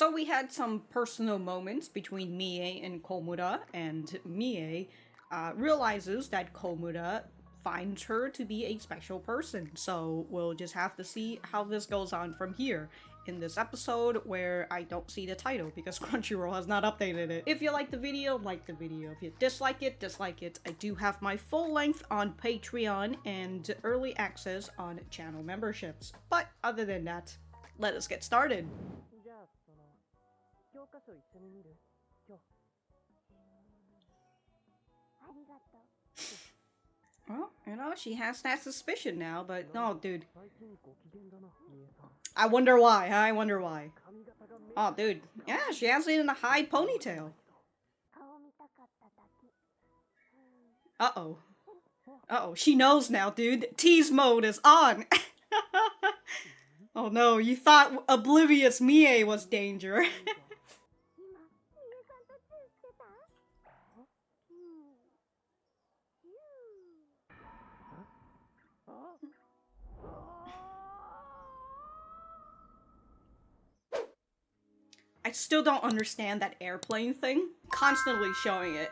So we had some personal moments between Mie and Komura, and Mie realizes that Komura finds her to be a special person. So we'll just have to see how this goes on from here in this episode where I don't see the title because Crunchyroll has not updated it. If you like the video, like the video. If you dislike it, dislike it. I do have my full length on Patreon and early access on channel memberships. But other than that, let us get started. Well, you know, she has that suspicion now, but no, dude. I wonder why, huh? I wonder why. Oh, dude. Yeah, she has it in a high ponytail. Uh-oh. Uh-oh, she knows now, dude. Tease mode is on. Oh no, you thought oblivious Mie was danger. I still don't understand that airplane thing. Constantly showing it,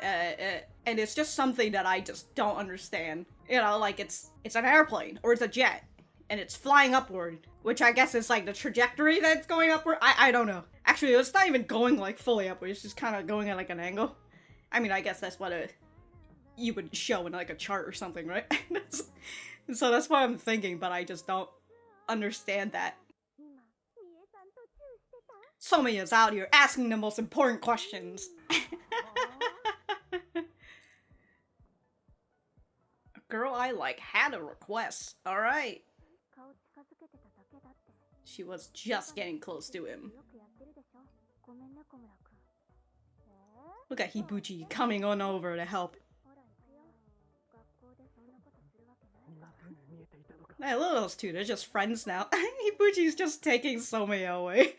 and it's just something that I just don't understand. You know, like it's an airplane, or it's a jet, and it's flying upward, which I guess is like the trajectory that's going upward. I don't know. Actually, it's not even going like fully upward, it's just kind of going at like an angle. I mean, I guess that's what you would show in like a chart or something, right? So that's what I'm thinking, but I just don't understand that. Someya's out here asking the most important questions. A girl I like had a request. Alright. She was just getting close to him. Look at Hibuchi coming on over to help. Hey, look at those two, they're just friends now. Hibuchi's just taking Someya away.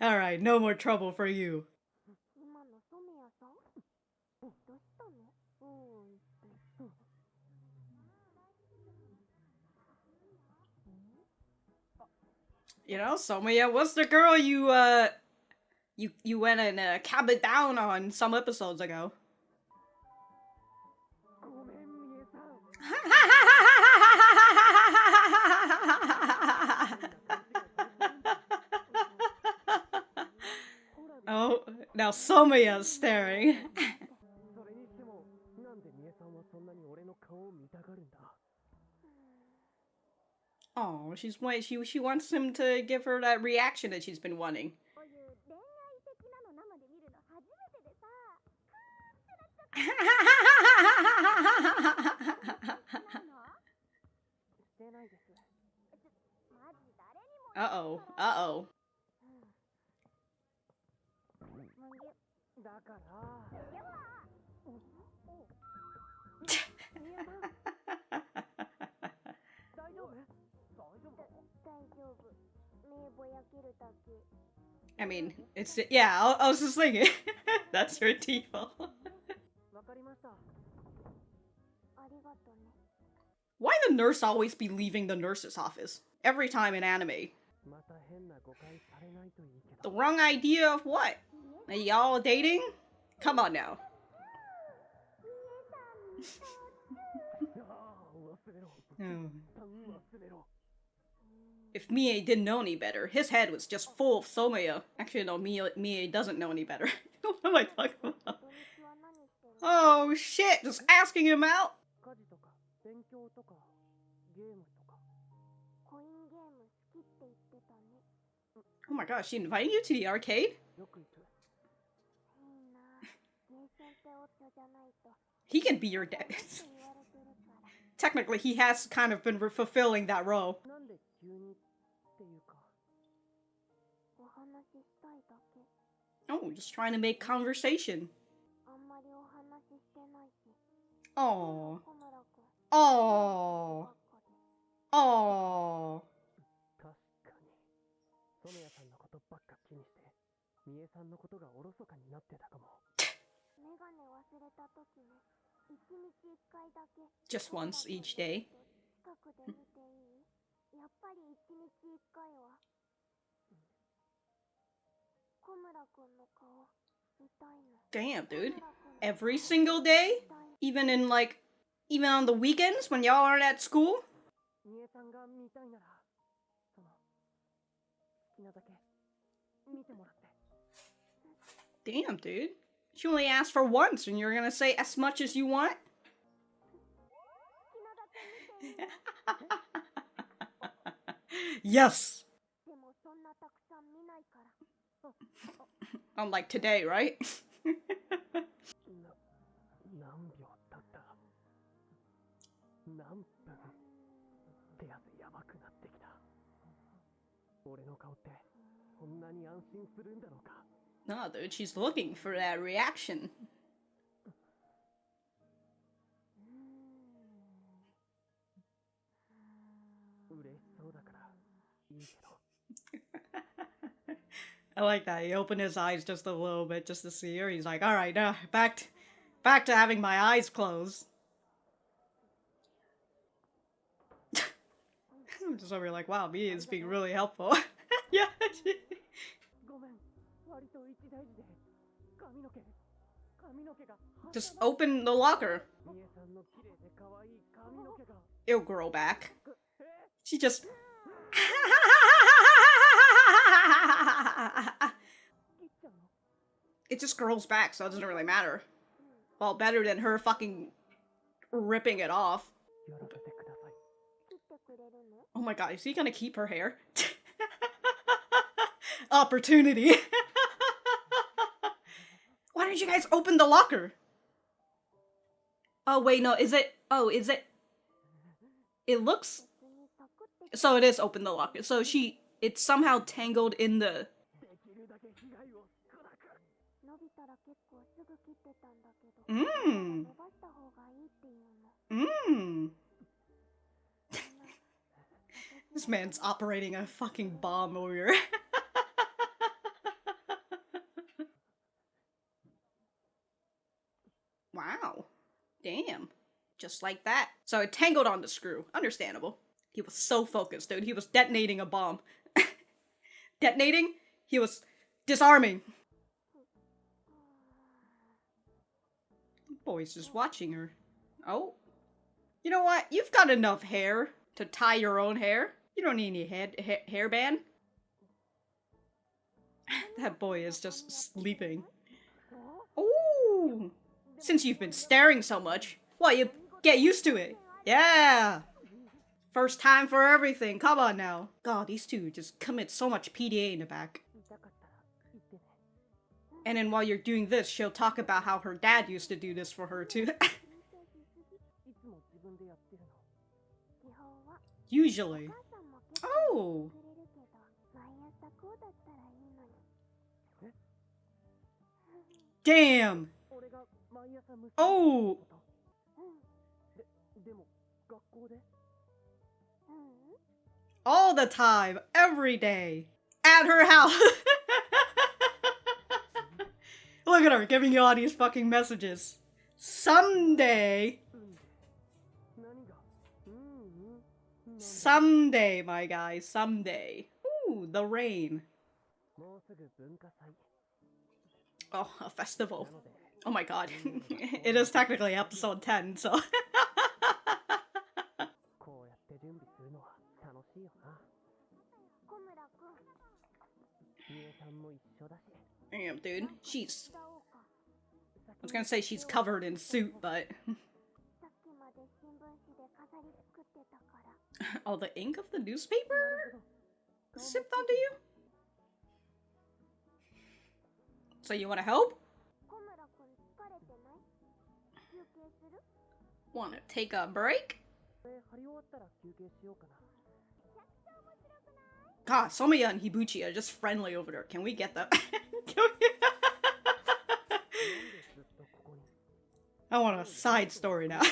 Alright, no more trouble for you. You know, Someya was the girl you went and cabined down on some episodes ago. Oh, now Someya's staring. Oh, she wants him to give her that reaction that she's been wanting. Uh-oh, uh-oh. I mean, it's, yeah, I was just thinking. That's her default. Why the nurse always be leaving the nurse's office? Every time in anime. The wrong idea of what? Are y'all dating? Come on now. Oh. If Mie didn't know any better, his head was just full of Someya. Actually, no, Mie doesn't know any better. What am I talking about? Oh shit, just asking him out? Oh my gosh, she invited you to the arcade? He can be your dad. Technically, he has kind of been fulfilling that role. Oh, just trying to make conversation. Oh. Oh. Oh. Just once each day. Damn, dude. Every single day? Even in like, even on the weekends when y'all aren't at school? Damn, dude. She only asked for once and you're gonna say as much as you want? Yes! Unlike today, right? No, dude, she's looking for that reaction. I like that. He opened his eyes just a little bit just to see her. He's like, alright, back to having my eyes closed. I'm just over here like, wow, Mie is being really helpful. Yeah. Just open the locker. It'll grow back. She just... It just grows back, so it doesn't really matter. Well, better than her fucking ripping it off. Oh my god, is he gonna keep her hair? Opportunity. Why didn't you guys open the locker? Oh wait, no, is it? Oh, is it? It looks... So it is open the locker. So it's somehow tangled in the... Mmm. Mmm. This man's operating a fucking bomb over here. Wow. Damn. Just like that. So it tangled on the screw. Understandable. He was so focused, dude. He was detonating a bomb. Detonating? He was disarming. Boy's just watching her. Oh. You know what? You've got enough hair to tie your own hair. You don't need any hairband. That boy is just sleeping. Ooh. Since you've been staring so much, well, you get used to it. Yeah. First time for everything. Come on now. God, these two just commit so much PDA in the back. And then while you're doing this, she'll talk about how her dad used to do this for her too. Usually. Oh. Damn. Oh. All the time, every day, at her house. Look at her giving you all these fucking messages. Someday. Someday, my guy, someday. Ooh, the rain. Oh, a festival. Oh my god. It is technically episode 10, so... Damn, dude. She's... I was gonna say she's covered in soot, but... Oh, the ink of the newspaper? Sipped onto you? So you wanna help? Wanna take a break? God, Someya and Hibuchi are just friendly over there. Can we get them? I want a side story now.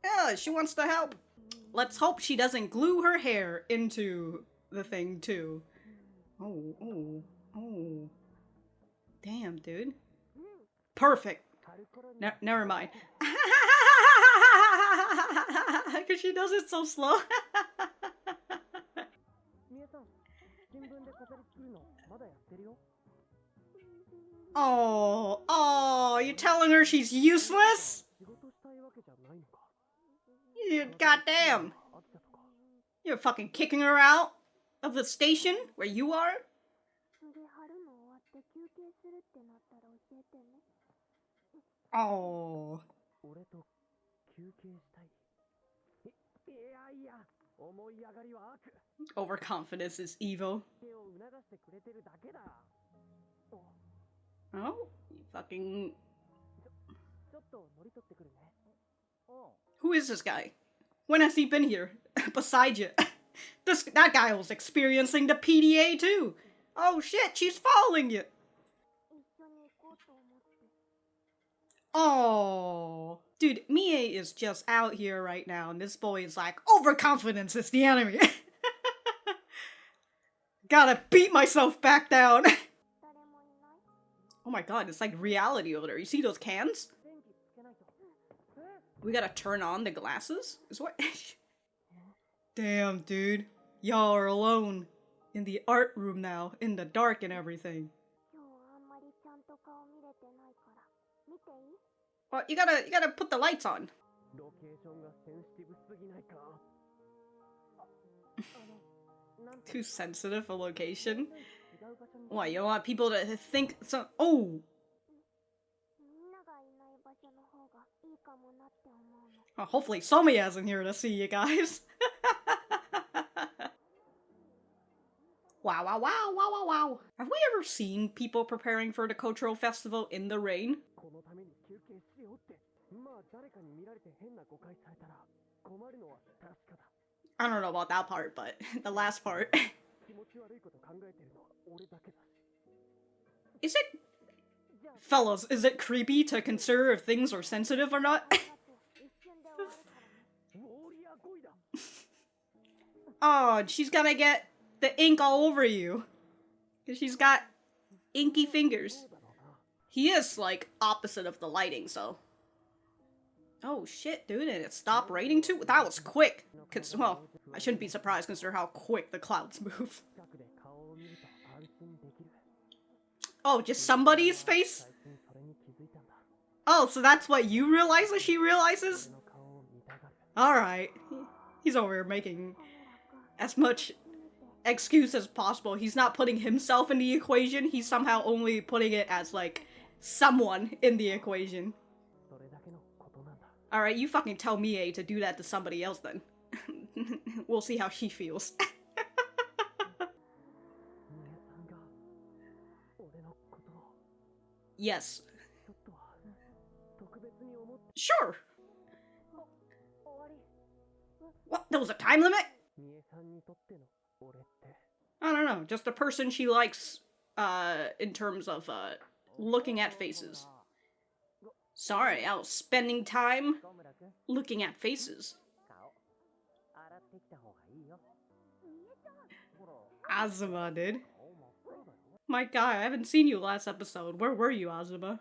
Yeah, she wants to help. Let's hope she doesn't glue her hair into the thing too. Oh, oh, oh. Damn, dude. Perfect. Never mind. Because she does it so slow. Oh, oh, you're telling her she's useless? You goddamn. You're fucking kicking her out of the station where you are? Oh. Overconfidence is evil. Oh, you fucking... Who is this guy? When has he been here? Beside you. That guy was experiencing the PDA too. Oh shit, she's following you. Oh, dude, Mie is just out here right now, and this boy is like, overconfidence is the enemy. Gotta beat myself back down. Oh my god, it's like reality over there. You see those cans? We gotta turn on the glasses? Is what? Damn, dude. Y'all are alone in the art room now, in the dark and everything. Well, you gotta put the lights on. Too sensitive a location? Why, you don't want people to think so? Oh! Oh, hopefully Someya isn't here to see you guys. Wow, wow, wow, wow, wow, wow. Have we ever seen people preparing for the cultural festival in the rain? I don't know about that part, but the last part. Is it... Fellas, is it creepy to consider if things are sensitive or not? Oh, she's gonna get the ink all over you. Because she's got inky fingers. He is, like, opposite of the lighting, so... Oh shit, dude, and it stopped raining too? That was quick! Well, I shouldn't be surprised considering how quick the clouds move. Oh, just somebody's face? Oh, so that's what you realize that she realizes? Alright. He's over here making as much excuse as possible. He's not putting himself in the equation, he's somehow only putting it as, like, someone in the equation. Alright, you fucking tell Mie to do that to somebody else then. We'll see how she feels. Yes. Sure! What? There was a time limit? I don't know, just a person she likes, in terms of, looking at faces. Sorry, I was spending time looking at faces. Azuma, dude. My god, I haven't seen you last episode. Where were you, Azuma?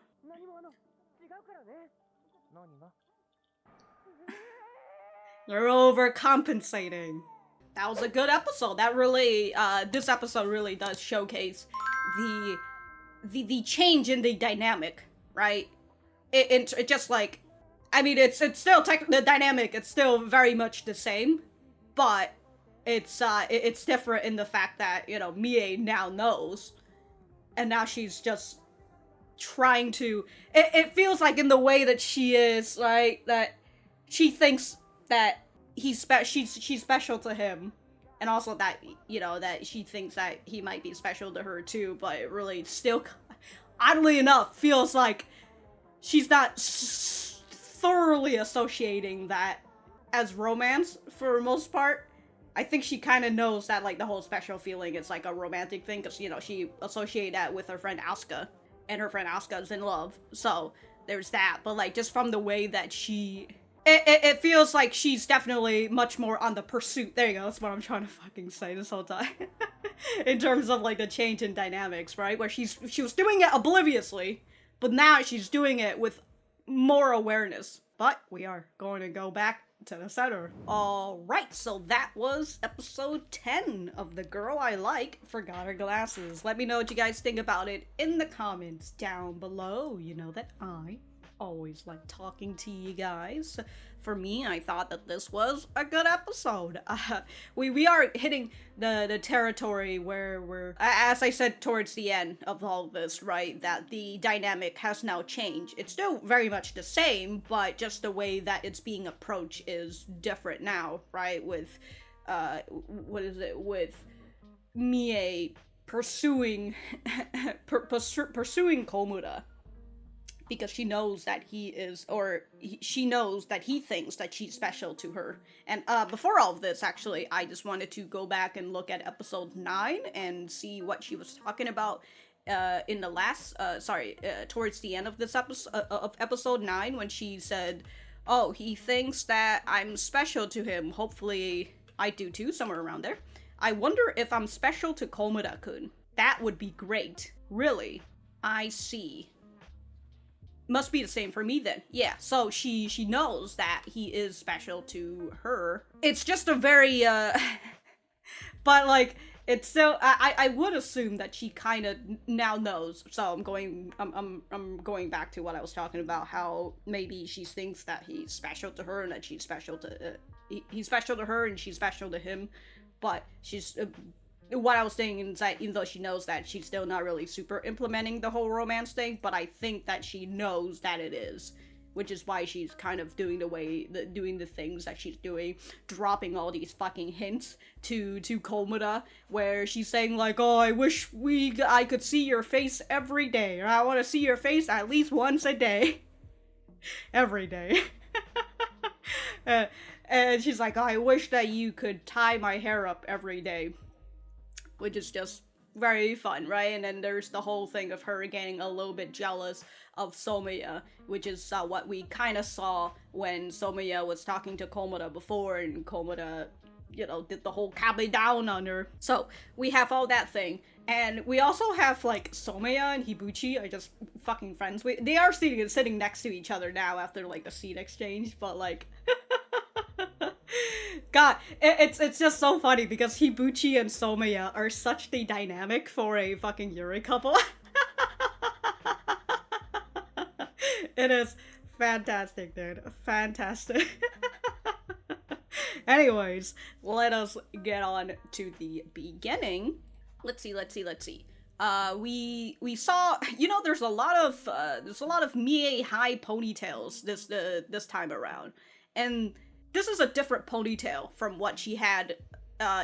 You're overcompensating. That was a good episode. That really, this episode really does showcase the change in the dynamic, right? It just like, I mean, it's still the dynamic, it's still very much the same, but it's different in the fact that, you know, Mie now knows, and now she's just trying to, it feels like in the way that she is, right, that she thinks that she's special to him, and also that, you know, that she thinks that he might be special to her too, but it really still, oddly enough, feels like she's not thoroughly associating that as romance for the most part. I think she kind of knows that, like, the whole special feeling is like a romantic thing, because, you know, she associated that with her friend Asuka, and her friend Asuka's in love, so there's that. But, like, just from the way that she... It feels like she's definitely much more on the pursuit. There you go, that's what I'm trying to fucking say this whole time. In terms of, like, the change in dynamics, right? Where she was doing it obliviously, but now she's doing it with more awareness. But we are going to go back to the center. Alright, so that was episode 10 of The Girl I Like Forgot Her Glasses. Let me know what you guys think about it in the comments down below. You know that I always like talking to you guys. For me, I thought that this was a good episode. We are hitting the territory where we're, as I said towards the end of all of this, right, that the dynamic has now changed. It's still very much the same, but just the way that it's being approached is different now, right, with, with Mie pursuing, pursuing Komura. Because she knows that she knows that he thinks that she's special to her. And before all of this, actually, I just wanted to go back and look at episode 9 and see what she was talking about in the last, towards the end of this episode 9, when she said, oh, he thinks that I'm special to him. Hopefully I do too, somewhere around there. I wonder if I'm special to Komura-kun. That would be great. Really? I see. Must be the same for me then. Yeah, so she knows that he is special to her. It's just a very, but like, it's still, I would assume that she kind of now knows. So I'm going back to what I was talking about, how maybe she thinks that he's special to her and that she's special to, he's special to her and she's special to him. But she's, what I was saying is that even though she knows that, she's still not really super implementing the whole romance thing, but I think that she knows that it is, which is why she's kind of doing doing the things that she's doing, dropping all these fucking hints to Komura, where she's saying like, oh, I wish I could see your face every day, or I want to see your face at least once a day. Every day. And she's like, oh, I wish that you could tie my hair up every day. Which is just very fun, right? And then there's the whole thing of her getting a little bit jealous of Someya, which is what we kind of saw when Someya was talking to Komura before, and Komura, you know, did the whole kabe down on her. So we have all that thing. And we also have, like, Someya and Hibuchi are just fucking friends. They are sitting next to each other now after, like, the scene exchange, but, like... God, it's just so funny because Hibuchi and Someya are such the dynamic for a fucking Yuri couple. It is fantastic, dude. Fantastic. Anyways, let us get on to the beginning. Let's see. We saw, you know, there's a lot of Mie high ponytails this time around, and this is a different ponytail from what she had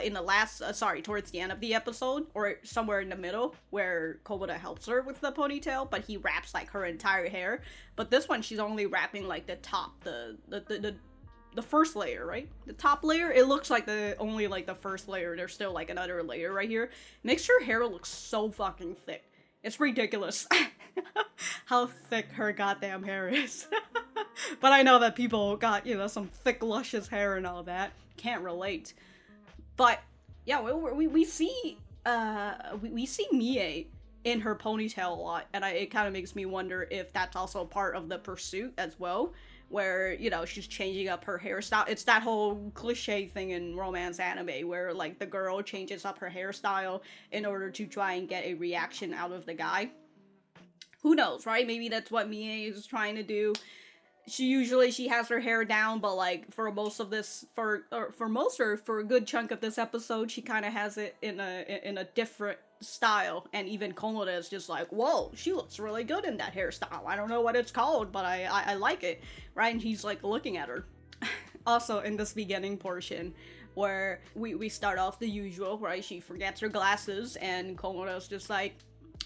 in the last, towards the end of the episode, or somewhere in the middle, where Komura helps her with the ponytail, but he wraps, like, her entire hair. But this one, she's only wrapping, like, the top, the first layer, right? The top layer, it looks like only, like, the first layer. There's still, like, another layer right here. Makes her hair look so fucking thick. It's ridiculous how thick her goddamn hair is. But I know that people got, you know, some thick, luscious hair and all that. Can't relate. But, yeah, we see Mie in her ponytail a lot, and it kind of makes me wonder if that's also part of the pursuit as well, where, you know, she's changing up her hairstyle. It's that whole cliche thing in romance anime where, like, the girl changes up her hairstyle in order to try and get a reaction out of the guy. Who knows, right? Maybe that's what Mie is trying to do. She has her hair down, but, like, for most of this, for a good chunk of this episode, she kind of has it in a different style, and even Komura is just like, whoa, she looks really good in that hairstyle. I don't know what it's called, but I like it, right? And he's, like, looking at her. Also, in this beginning portion, where we start off the usual, right? She forgets her glasses, and Komura's just like,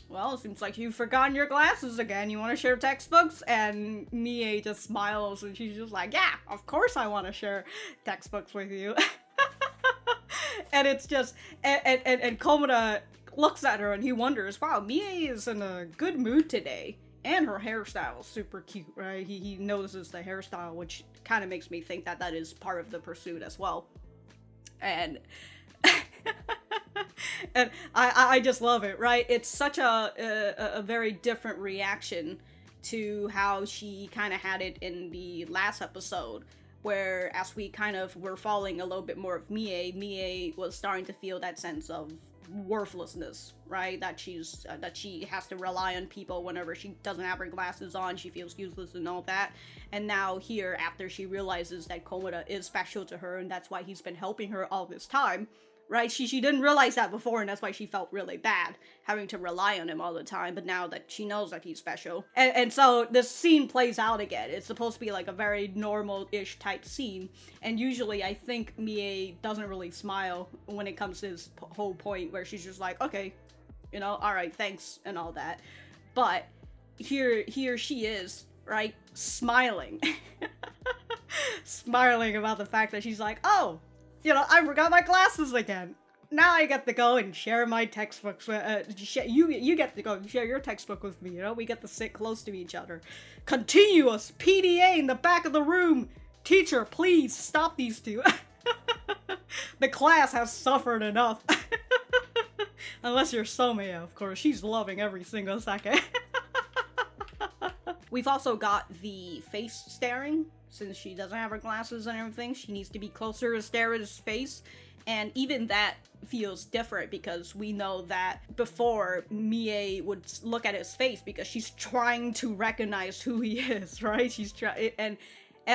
well, it seems like you've forgotten your glasses again. You want to share textbooks? And Mie just smiles, and she's just like, yeah, of course I want to share textbooks with you. And it's just, and Komura looks at her, and he wonders, wow, Mie is in a good mood today. And her hairstyle is super cute, right? He notices the hairstyle, which kind of makes me think that that is part of the pursuit as well. And... and I just love it, right? It's such a very different reaction to how she kind of had it in the last episode, where as we kind of were following a little bit more of Mie was starting to feel that sense of worthlessness, right? That she has to rely on people whenever she doesn't have her glasses on. She feels useless and all that. And now here, after she realizes that Komura is special to her and that's why he's been helping her all this time, right? She didn't realize that before, and that's why she felt really bad having to rely on him all the time. But now that she knows that he's special, and so this scene plays out again. It's supposed to be like a very normal-ish type scene, and usually I think Mie doesn't really smile when it comes to this whole point where she's just like, okay, you know, all right, thanks and all that. But here she is, right, smiling, smiling about the fact that she's like, oh, you know, I forgot my glasses again. Now I get to go and share my textbooks. You get to go and share your textbook with me, you know? We get to sit close to each other. Continuous PDA in the back of the room. Teacher, please stop these two. The class has suffered enough. Unless you're Someya, of course. She's loving every single second. We've also got the face staring. Since she doesn't have her glasses and everything, she needs to be closer to stare at his face. And even that feels different because we know that before, Mie would look at his face because she's trying to recognize who he is, right? She's trying, and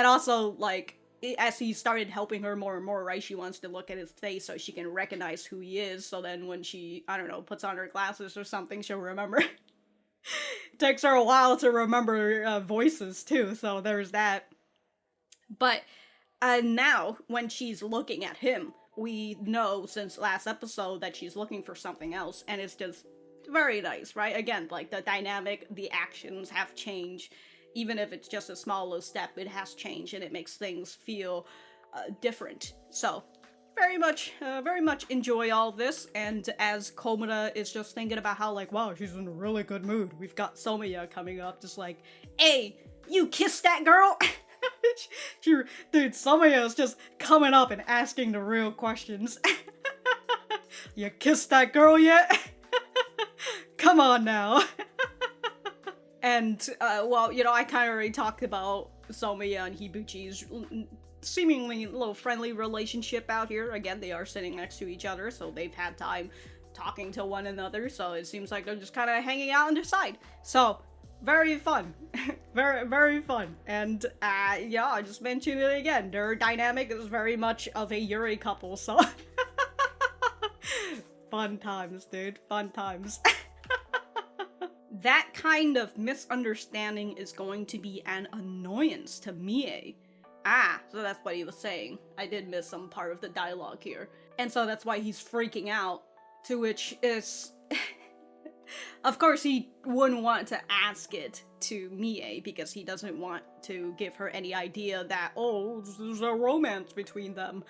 also, like, as he started helping her more and more, right, she wants to look at his face so she can recognize who he is, so then when she, I don't know, puts on her glasses or something, she'll remember. It takes her a while to remember voices, too, so there's that. But now, when she's looking at him, we know since last episode that she's looking for something else, and it's just very nice, right? Again, like, the dynamic, the actions have changed. Even if it's just a small little step, it has changed, and it makes things feel different. So, very much enjoy all this, and as Komura is just thinking about how, like, wow, she's in a really good mood. We've got Someya coming up, just like, hey, you kissed that girl? Dude, Someya is just coming up and asking the real questions. You kissed that girl yet? Come on now. And, well, you know, I kind of already talked about Someya and Hibuchi's seemingly little friendly relationship out here. Again, they are sitting next to each other, so they've had time talking to one another, so it seems like they're just kind of hanging out on their side. So, very fun. very fun. And, yeah, I just mentioned it again. Their dynamic is very much of a Yuri couple, so... Fun times, dude. Fun times. That kind of misunderstanding is going to be an annoyance to Mie. So that's what he was saying. I did miss some part of the dialogue here. And so that's why he's freaking out, to which is... Of course, he wouldn't want to ask it to Mie because he doesn't want to give her any idea that, oh, there's a romance between them.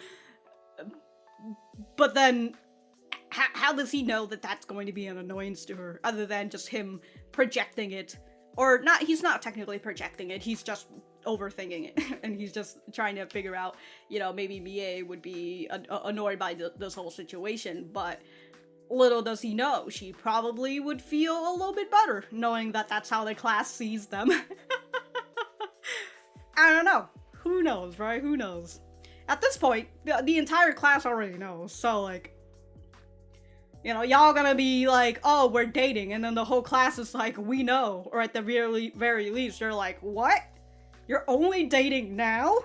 But then, how does he know that that's going to be an annoyance to her, other than just him projecting it? Or not, he's not technically projecting it, he's just overthinking it. And he's just trying to figure out, you know, maybe Mie would be annoyed by this whole situation, but... Little does he know, she probably would feel a little bit better, knowing that that's how the class sees them. I don't know. Who knows, right? Who knows? At this point, the entire class already knows, so, like... You know, y'all gonna be like, oh, we're dating, and then the whole class is like, we know. Or at the very least, they're like, what? You're only dating now?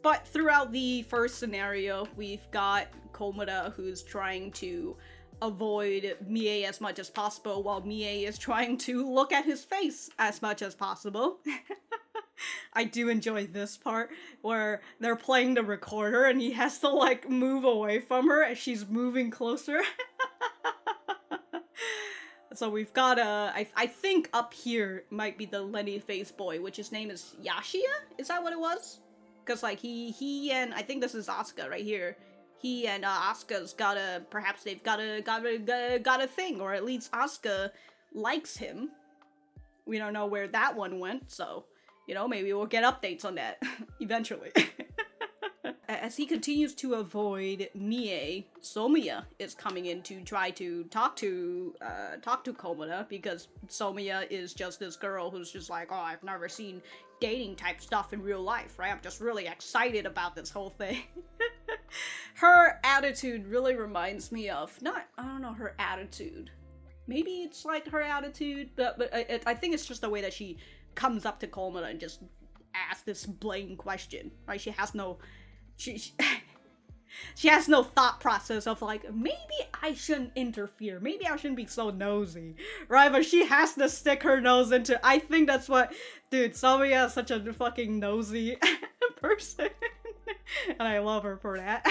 But throughout the first scenario, we've got Komura, who's trying to avoid Mie as much as possible, while Mie is trying to look at his face as much as possible. I do enjoy this part, where they're playing the recorder and he has to, like, move away from her as she's moving closer. So we've got I think up here might be the Lenny-faced boy, which his name is Yashia? Is that what it was? Because, like, he and, I think this is Asuka right here. He and Asuka's perhaps they've got a thing, or at least Asuka likes him. We don't know where that one went, so, you know, maybe we'll get updates on that eventually. As he continues to avoid Mie, Someya is coming in to try to talk to Komura, because Someya is just this girl who's just like, oh, I've never seen dating type stuff in real life, right? I'm just really excited about this whole thing. Her attitude really reminds me of, I don't know, her attitude. Maybe it's like her attitude, but I think it's just the way that she comes up to Komura and just asks this blatant question, right? She has no thought process of like, maybe I shouldn't interfere, maybe I shouldn't be so nosy, right? But she has to stick her nose into, I think that's what, dude, Someya is such a fucking nosy person, and I love her for that.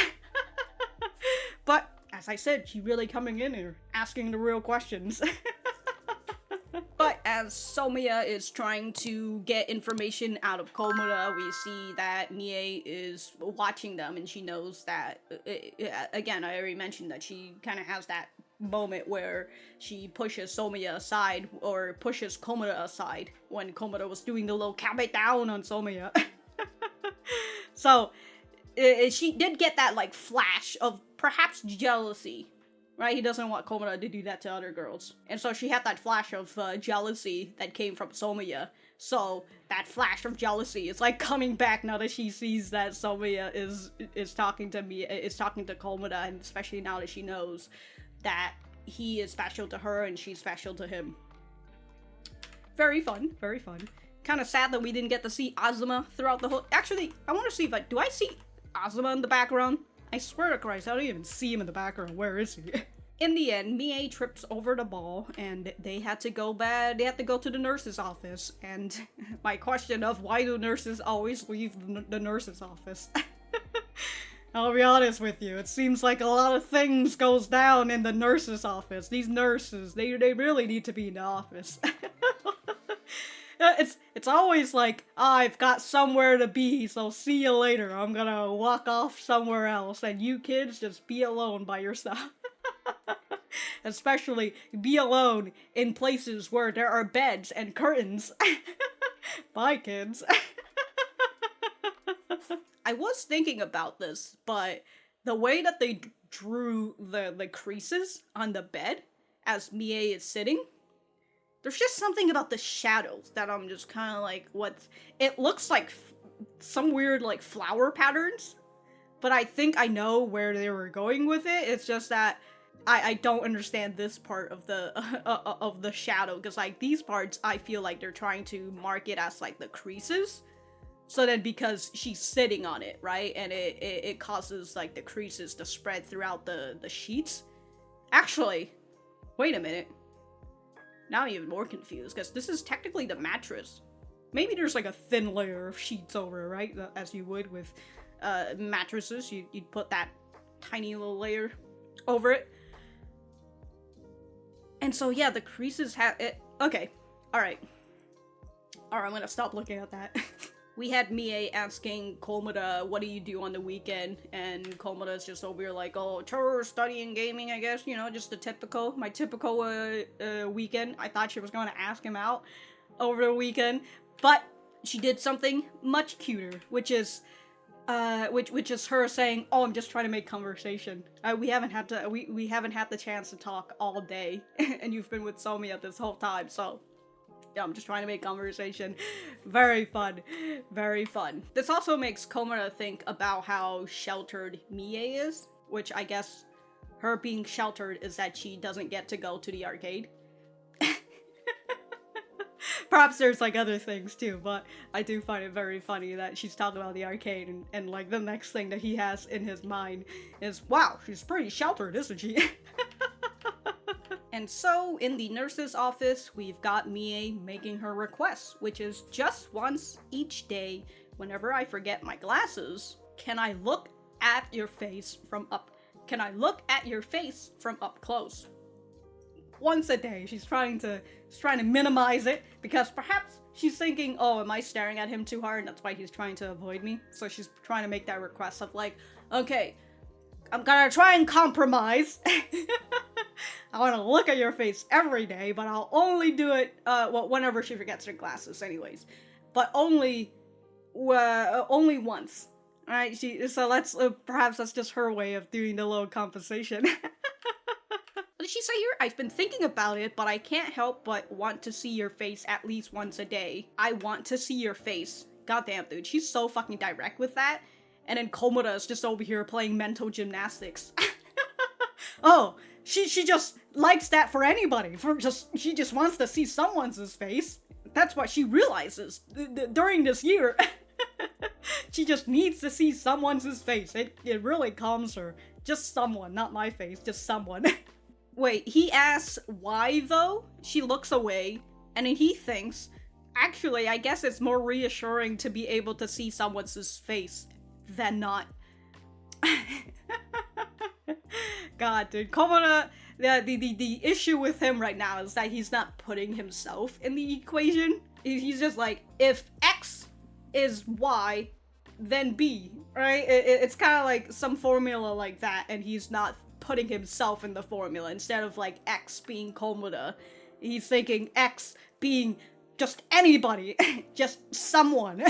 But, as I said, she really coming in here, asking the real questions. But as Someya is trying to get information out of Komura, we see that Mie is watching them, and she knows that, again, I already mentioned that she kind of has that moment where she pushes Someya aside, or pushes Komura aside, when Komura was doing the little Kaede down on Someya. So, she did get that, like, flash of perhaps jealousy. Right, he doesn't want Komura to do that to other girls. And so she had that flash of jealousy that came from Someya. So that flash of jealousy is like coming back now that she sees that Someya is talking to Komura, and especially now that she knows that he is special to her and she's special to him. Very fun, very fun. Kind of sad that we didn't get to see Azuma throughout the whole. Actually, I want to see if do I see Azuma in the background? I swear to Christ, I don't even see him in the background. Where is he? In the end, Mie trips over the ball, and they had to go to the nurse's office. And my question of why do nurses always leave the nurse's office? I'll be honest with you, it seems like a lot of things goes down in the nurse's office. These nurses, they really need to be in the office. It's always like, I've got somewhere to be, so see you later. I'm gonna walk off somewhere else, and you kids just be alone by yourself. Especially be alone in places where there are beds and curtains. Bye, kids. I was thinking about this, but the way that they drew the creases on the bed as Mie is sitting, there's just something about the shadows that I'm just kind of like, it looks like some weird, like, flower patterns, but I think I know where they were going with it. It's just that I don't understand this part of the shadow, because, like, these parts, I feel like they're trying to mark it as, like, the creases, so then because she's sitting on it, right, and it causes, like, the creases to spread throughout the sheets. Actually, wait a minute. Now I'm even more confused, because this is technically the mattress. Maybe there's like a thin layer of sheets over it, right? As you would with mattresses, you'd put that tiny little layer over it. And so yeah, the creases have it. Okay, alright, I'm gonna stop looking at that. We had Mie asking Komura, what do you do on the weekend? And Komura's just over here like, oh, chores, studying, gaming, I guess, you know, just my typical weekend. I thought she was going to ask him out over the weekend, but she did something much cuter, which is her saying, oh, I'm just trying to make conversation. We haven't had the chance to talk all day, and you've been with Someya this whole time, so yeah, I'm just trying to make conversation. Very fun. Very fun. This also makes Komura think about how sheltered Mie is, which I guess her being sheltered is that she doesn't get to go to the arcade. Perhaps there's like other things too, but I do find it very funny that she's talking about the arcade and like the next thing that he has in his mind is, wow, she's pretty sheltered, isn't she? And so, in the nurse's office, we've got Mie making her request, which is just once each day, whenever I forget my glasses, can I look at your face from up close? Once a day. She's trying to minimize it, because perhaps she's thinking, oh, am I staring at him too hard, and that's why he's trying to avoid me? So she's trying to make that request of like, okay, I'm gonna try and compromise. I want to look at your face every day, but I'll only do it, whenever she forgets her glasses anyways. But only once. Alright, so perhaps that's just her way of doing the little compensation. did she say here? I've been thinking about it, but I can't help but want to see your face at least once a day. I want to see your face. Goddamn, dude, she's so fucking direct with that. And then Komura is just over here playing mental gymnastics. Oh, she just likes that for anybody. She just wants to see someone's face. That's what she realizes during this year. She just needs to see someone's face. It really calms her. Just someone, not my face, just someone. Wait, he asks why though? She looks away, and then he thinks, actually, I guess it's more reassuring to be able to see someone's face than not. God, dude, Komura, the issue with him right now is that he's not putting himself in the equation. He's just like, if X is Y, then B, right? It's kind of like some formula like that, and he's not putting himself in the formula. Instead of like X being Komura, he's thinking X being just anybody, just someone.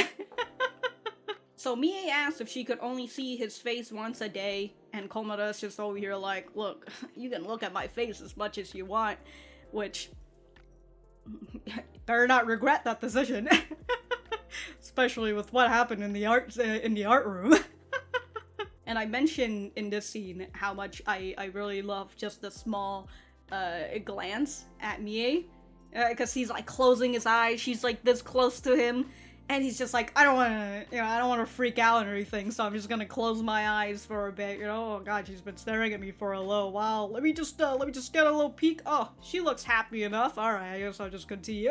So Mie asks if she could only see his face once a day, and Komura's just over here like, look, you can look at my face as much as you want, which, better not regret that decision. Especially with what happened in the art room. And I mentioned in this scene how much I really love just the small glance at Mie, because he's like closing his eyes, she's like this close to him, and he's just like, I don't want to freak out or anything, so I'm just gonna close my eyes for a bit, you know. Oh god, she's been staring at me for a little while. Let me just get a little peek. Oh, she looks happy enough. All right, I guess I'll just continue.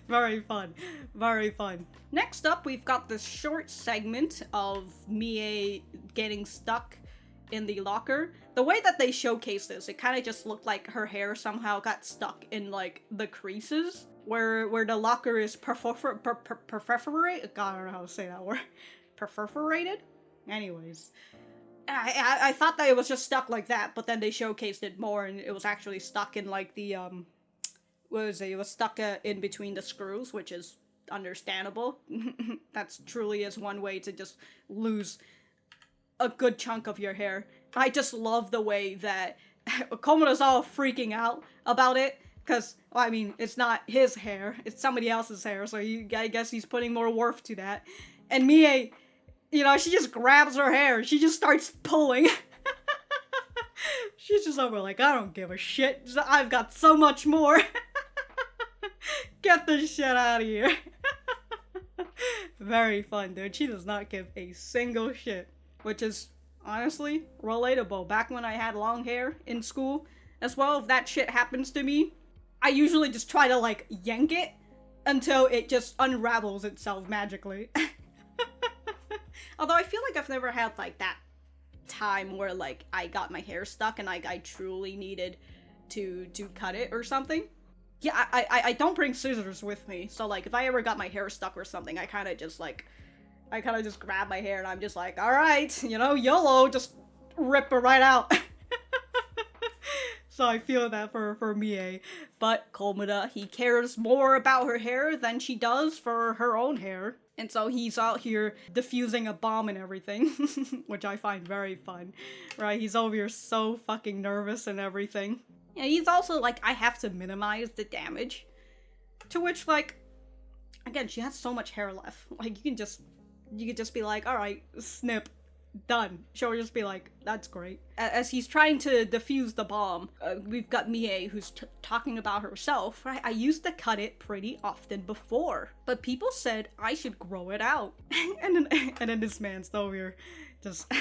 Very fun. Very fun. Next up, we've got this short segment of Mie getting stuck in the locker. The way that they showcase this, it kind of just looked like her hair somehow got stuck in, like, the creases where the locker is perforated. God, I don't know how to say that word. Perforated? Anyways. I thought that it was just stuck like that, but then they showcased it more, and it was actually stuck in, like, the, it was stuck in between the screws, which is understandable. That's truly is one way to just lose a good chunk of your hair. I just love the way that Komura's all freaking out about it, because, well, I mean, it's not his hair, it's somebody else's hair, so I guess he's putting more worth to that. And Mie, you know, she just grabs her hair, she just starts pulling. She's just over like, I don't give a shit, I've got so much more. Get this shit out of here. Very fun, dude. She does not give a single shit. Which is, honestly, relatable. Back when I had long hair in school, as well, if that shit happens to me, I usually just try to, like, yank it until it just unravels itself magically. Although I feel like I've never had, like, that time where, like, I got my hair stuck and, like, I truly needed to cut it or something. Yeah, I don't bring scissors with me, so, like, if I ever got my hair stuck or something, I kind of just grab my hair and I'm just like, alright, you know, YOLO, just rip it right out. So I feel that for Mie. But Komura, he cares more about her hair than she does for her own hair. And so he's out here diffusing a bomb and everything, which I find very fun, right? He's over here so fucking nervous and everything. Yeah, he's also like, I have to minimize the damage. To which, like, again, she has so much hair left. Like, you could just be like, alright, snip, done. She'll just be like, that's great. As he's trying to defuse the bomb, we've got Mie who's talking about herself, right? I used to cut it pretty often before, but people said I should grow it out. and then this man's over here just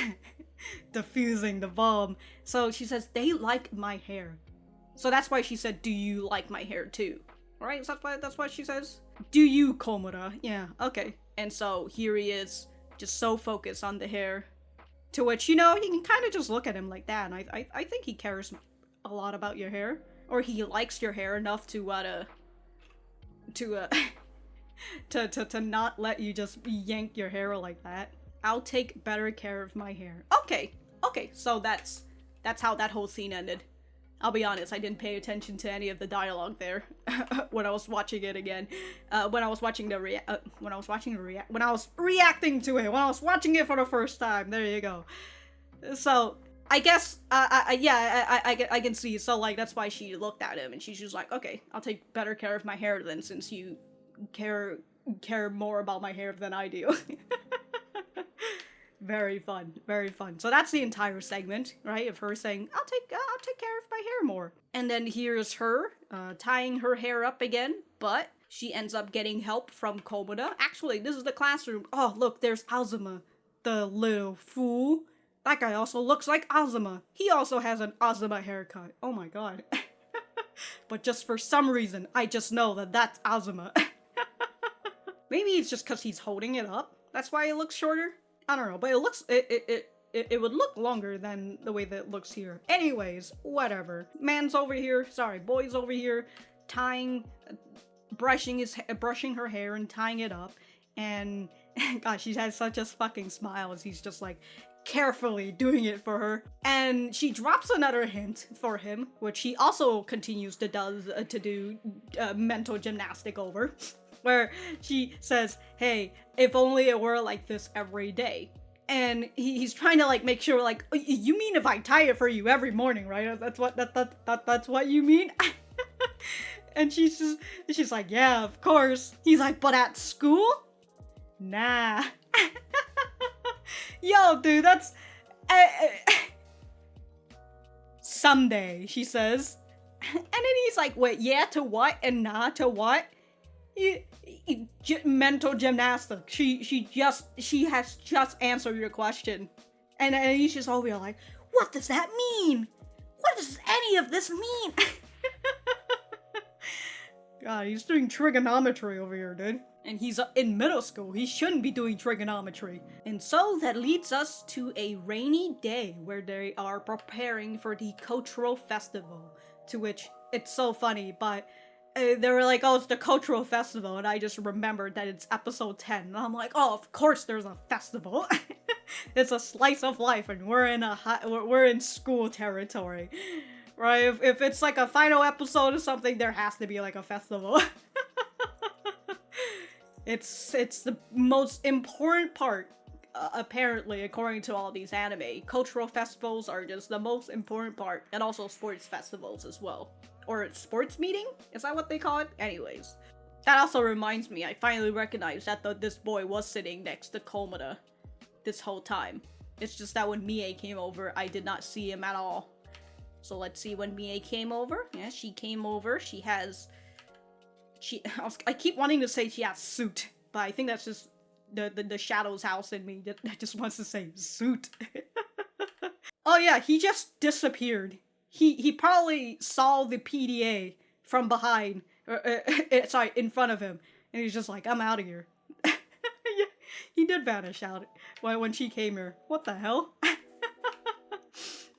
defusing the bomb. So she says, they like my hair. So that's why she said, do you like my hair too? Right? That's why she says? Do you, Komura? Yeah, okay. And so here he is, just so focused on the hair. To which, you know, you can kind of just look at him like that, and I think he cares a lot about your hair. Or he likes your hair enough to not let you just yank your hair like that. I'll take better care of my hair. Okay, so that's how that whole scene ended. I'll be honest, I didn't pay attention to any of the dialogue there when I was watching it again. When I was reacting to it, when I was watching it for the first time. There you go. So I guess, I can see. So, like, that's why she looked at him, and she's just like, okay, I'll take better care of my hair then, since you care more about my hair than I do. Very fun, very fun. So that's the entire segment, right? Of her saying, I'll take care of my hair more. And then here's her, tying her hair up again, but she ends up getting help from Komura. Actually, this is the classroom. Oh, look, there's Azuma, the little fool. That guy also looks like Azuma. He also has an Azuma haircut. Oh my god. But just for some reason, I just know that that's Azuma. Maybe it's just because he's holding it up. That's why it looks shorter. I don't know, but it would look longer than the way that it looks here. Anyways, whatever. Boy's over here, brushing her hair and tying it up. And gosh, she has such a fucking smile as he's just like carefully doing it for her. And she drops another hint for him, which he also continues to do mental gymnastic over. Where she says, hey, if only it were like this every day. And he's trying to like make sure, like, you mean if I tie it for you every morning, right? That's what you mean? And she's like, yeah, of course. He's like, but at school? Nah. Yo, dude, that's someday, she says. And then he's like, wait, yeah to what and nah to what? Mental gymnastics. She has just answered your question, and he's just over here like, what does that mean? What does any of this mean? God, he's doing trigonometry over here, dude. And he's in middle school. He shouldn't be doing trigonometry. And so that leads us to a rainy day where they are preparing for the cultural festival. To which it's so funny, but they were like, oh, it's the cultural festival, and I just remembered that it's episode 10, and I'm like, oh, of course there's a festival. It's a slice of life, and we're in school territory, right? If it's like a final episode or something, there has to be like a festival. It's the most important part, apparently, according to all these anime. Cultural festivals are just the most important part, and also sports festivals as well. Or sports meeting? Is that what they call it? Anyways. That also reminds me, I finally recognized that this boy was sitting next to Komura this whole time. It's just that when Mie came over, I did not see him at all. So let's see when Mie came over. Yeah, she came over. I keep wanting to say she has suit, but I think that's just the Shadow's house in me that just wants to say suit. Oh yeah, he just disappeared. He probably saw the PDA from behind, in front of him, and he's just like, I'm out of here. Yeah, he did vanish out when she came here. What the hell?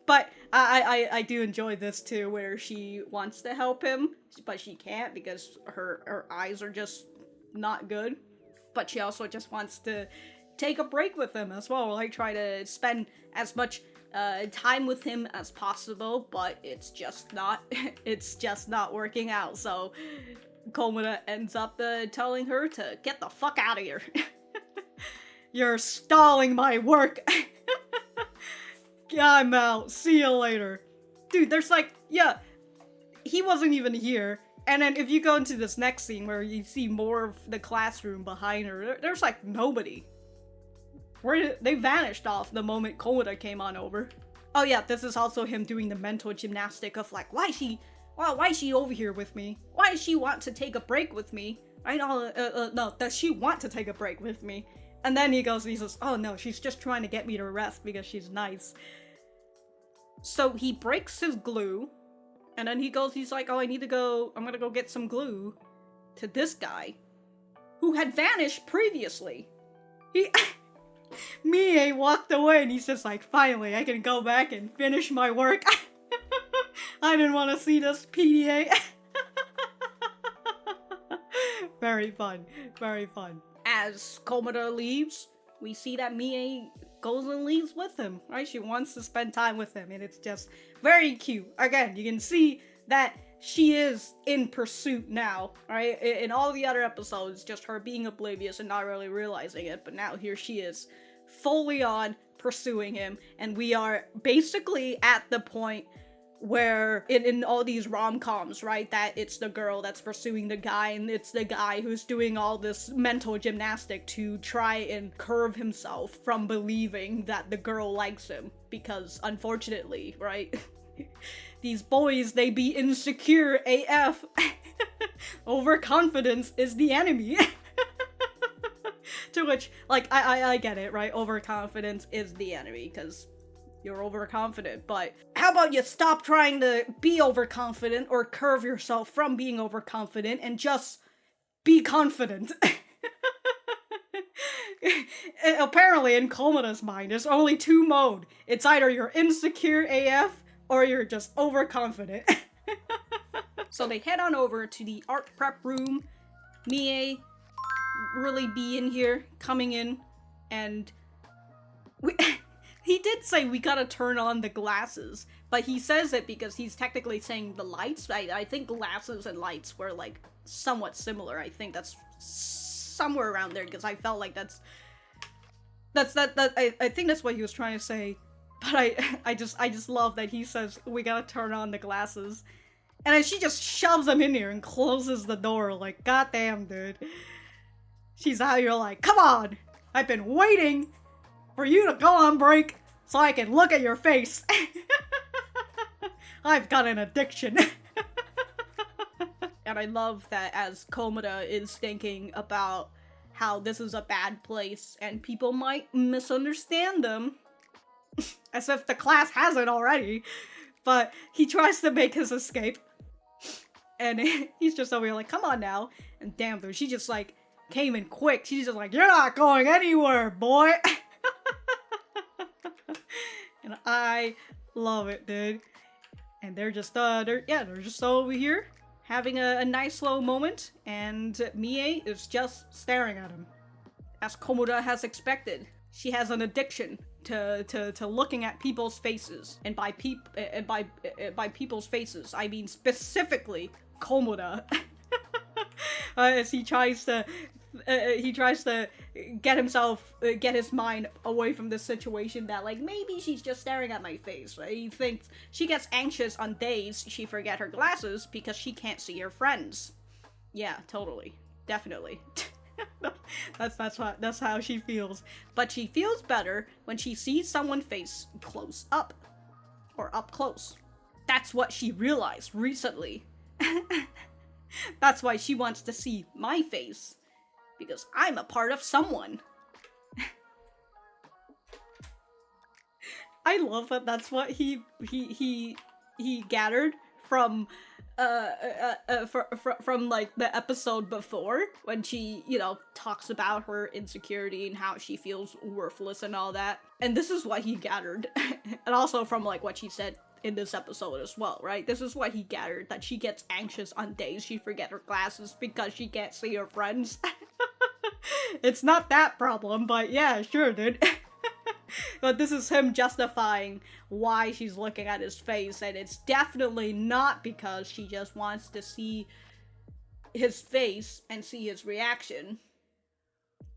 But I do enjoy this too, where she wants to help him, but she can't because her eyes are just not good. But she also just wants to take a break with him as well, like try to spend as much time with him as possible, but it's just not working out. So Komura ends up telling her to get the fuck out of here. You're stalling my work. I'm out. See you later. Dude, there's like, yeah, he wasn't even here. And then if you go into this next scene where you see more of the classroom behind her, there's like nobody. They vanished off the moment Komura came on over. Oh yeah, this is also him doing the mental gymnastic of like, why is she over here with me? Why does she want to take a break with me? No, does she want to take a break with me? And then he says, oh no, she's just trying to get me to rest because she's nice. So he breaks his glue, and then he's like, oh, I'm gonna go get some glue to this guy who had vanished previously. Mie walked away, and he's just like, finally, I can go back and finish my work. I didn't want to see this PDA. Very fun, very fun. As Komura leaves, we see that Mie goes and leaves with him, right? She wants to spend time with him, and it's just very cute. Again, you can see that she is in pursuit now, right? In all the other episodes, just her being oblivious and not really realizing it, but now here she is, fully on pursuing him, and we are basically at the point where in all these rom-coms, right, that it's the girl that's pursuing the guy, and it's the guy who's doing all this mental gymnastic to try and curve himself from believing that the girl likes him, because unfortunately, right, these boys, they be insecure AF. Overconfidence is the enemy. To which, like, I get it, right? Overconfidence is the enemy, because you're overconfident, but how about you stop trying to be overconfident or curve yourself from being overconfident and just be confident? Apparently, in Komura's mind, there's only two modes. It's either you're insecure AF or you're just overconfident. So they head on over to the art prep room. Mie really be in here, coming in, and he did say we gotta turn on the glasses, but he says it because he's technically saying the lights. I think glasses and lights were like somewhat similar. I think that's somewhere around there, because I felt like I think that's what he was trying to say. But I just love that he says we gotta turn on the glasses, and then she just shoves him in here and closes the door. Like, goddamn, dude. She's out here like, come on! I've been waiting for you to go on break so I can look at your face. I've got an addiction. And I love that as Komura is thinking about how this is a bad place and people might misunderstand them. As if the class hasn't already. But he tries to make his escape. And he's just over here like, come on now. And damn, dude, she just like came in quick. She's just like, you're not going anywhere, boy. And I love it, dude. And they're just just over here having a nice slow moment, and Mie is just staring at him. As Komura has expected, she has an addiction to looking at people's faces. And by people's faces, I mean specifically Komura. As he tries to get his mind away from this situation that, like, maybe she's just staring at my face, right? He thinks she gets anxious on days she forget her glasses because she can't see her friends. Yeah, totally. Definitely. That's how she feels. But she feels better when she sees someone's face close up. Or up close. That's what she realized recently. That's why she wants to see my face. Because I'm a part of someone. I love that that's what he gathered from like the episode before, when she, you know, talks about her insecurity and how she feels worthless and all that. And this is what he gathered. And also from like what she said in this episode as well, right? This is what he gathered, that she gets anxious on days she forget her glasses because she can't see her friends. It's not that problem, but yeah, sure, dude. But this is him justifying why she's looking at his face, and it's definitely not because she just wants to see his face and see his reaction.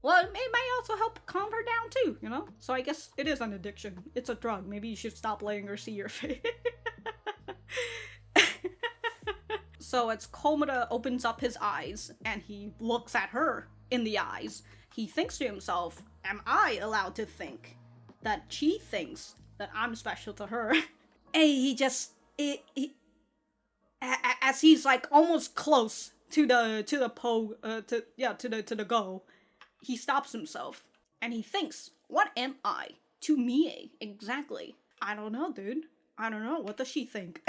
Well, it might also help calm her down too, you know? So I guess it is an addiction. It's a drug. Maybe you should stop letting her see your face. So as Komura opens up his eyes and he looks at her in the eyes, he thinks to himself, am I allowed to think that she thinks that I'm special to her? And as he's like almost close to the goal, he stops himself and he thinks, what am I to Mie exactly? I don't know, dude. I don't know. What does she think?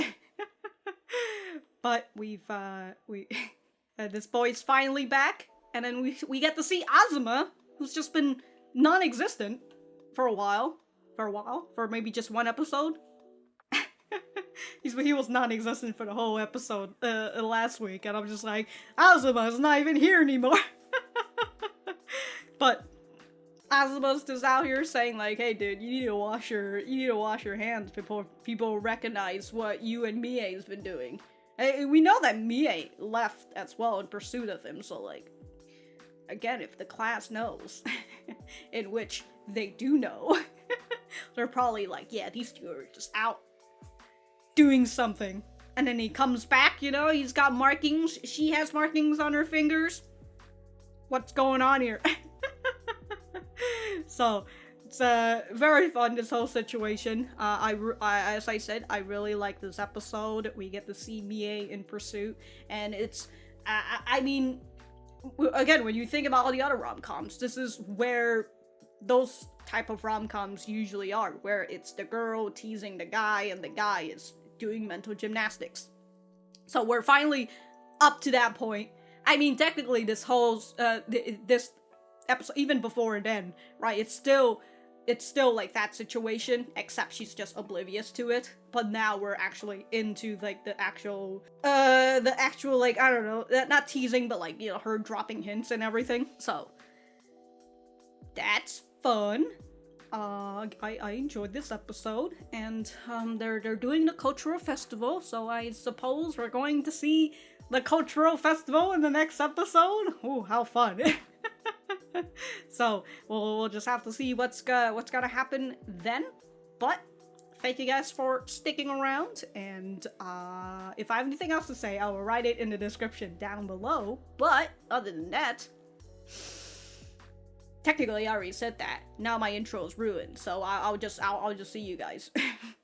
But this boy's finally back, and then we get to see Azuma, who's just been non-existent for a while, for maybe just one episode. He was non-existent for the whole episode last week, and I'm just like, Azuma's not even here anymore. But Azuma's just out here saying like, hey dude, you need to wash your hands before people recognize what you and Mie's been doing. And we know that Mie left as well in pursuit of him, so like, again, if the class knows, in which they do know, They're probably like, yeah, these two are just out doing something. And then he comes back, you know, he's got markings. She has markings on her fingers. What's going on here? So, it's very fun, this whole situation. As I said, I really like this episode. We get to see Mie in pursuit. And it's, I mean, again, when you think about all the other rom-coms, this is where those type of rom-coms usually are, where it's the girl teasing the guy and the guy is doing mental gymnastics. So we're finally up to that point. I mean, technically this whole this episode, even before and then, right, it's still like that situation, except she's just oblivious to it. But now we're actually into like the actual like, I don't know, not teasing, but like, you know, her dropping hints and everything. So that's fun. I enjoyed this episode, and they're doing the cultural festival, so I suppose we're going to see the cultural festival in the next episode. Ooh, how fun! So we'll just have to see what's gonna happen then. But thank you guys for sticking around, and if I have anything else to say, I will write it in the description down below. But other than that, technically, I already said that. Now my intro is ruined, so I'll just see you guys.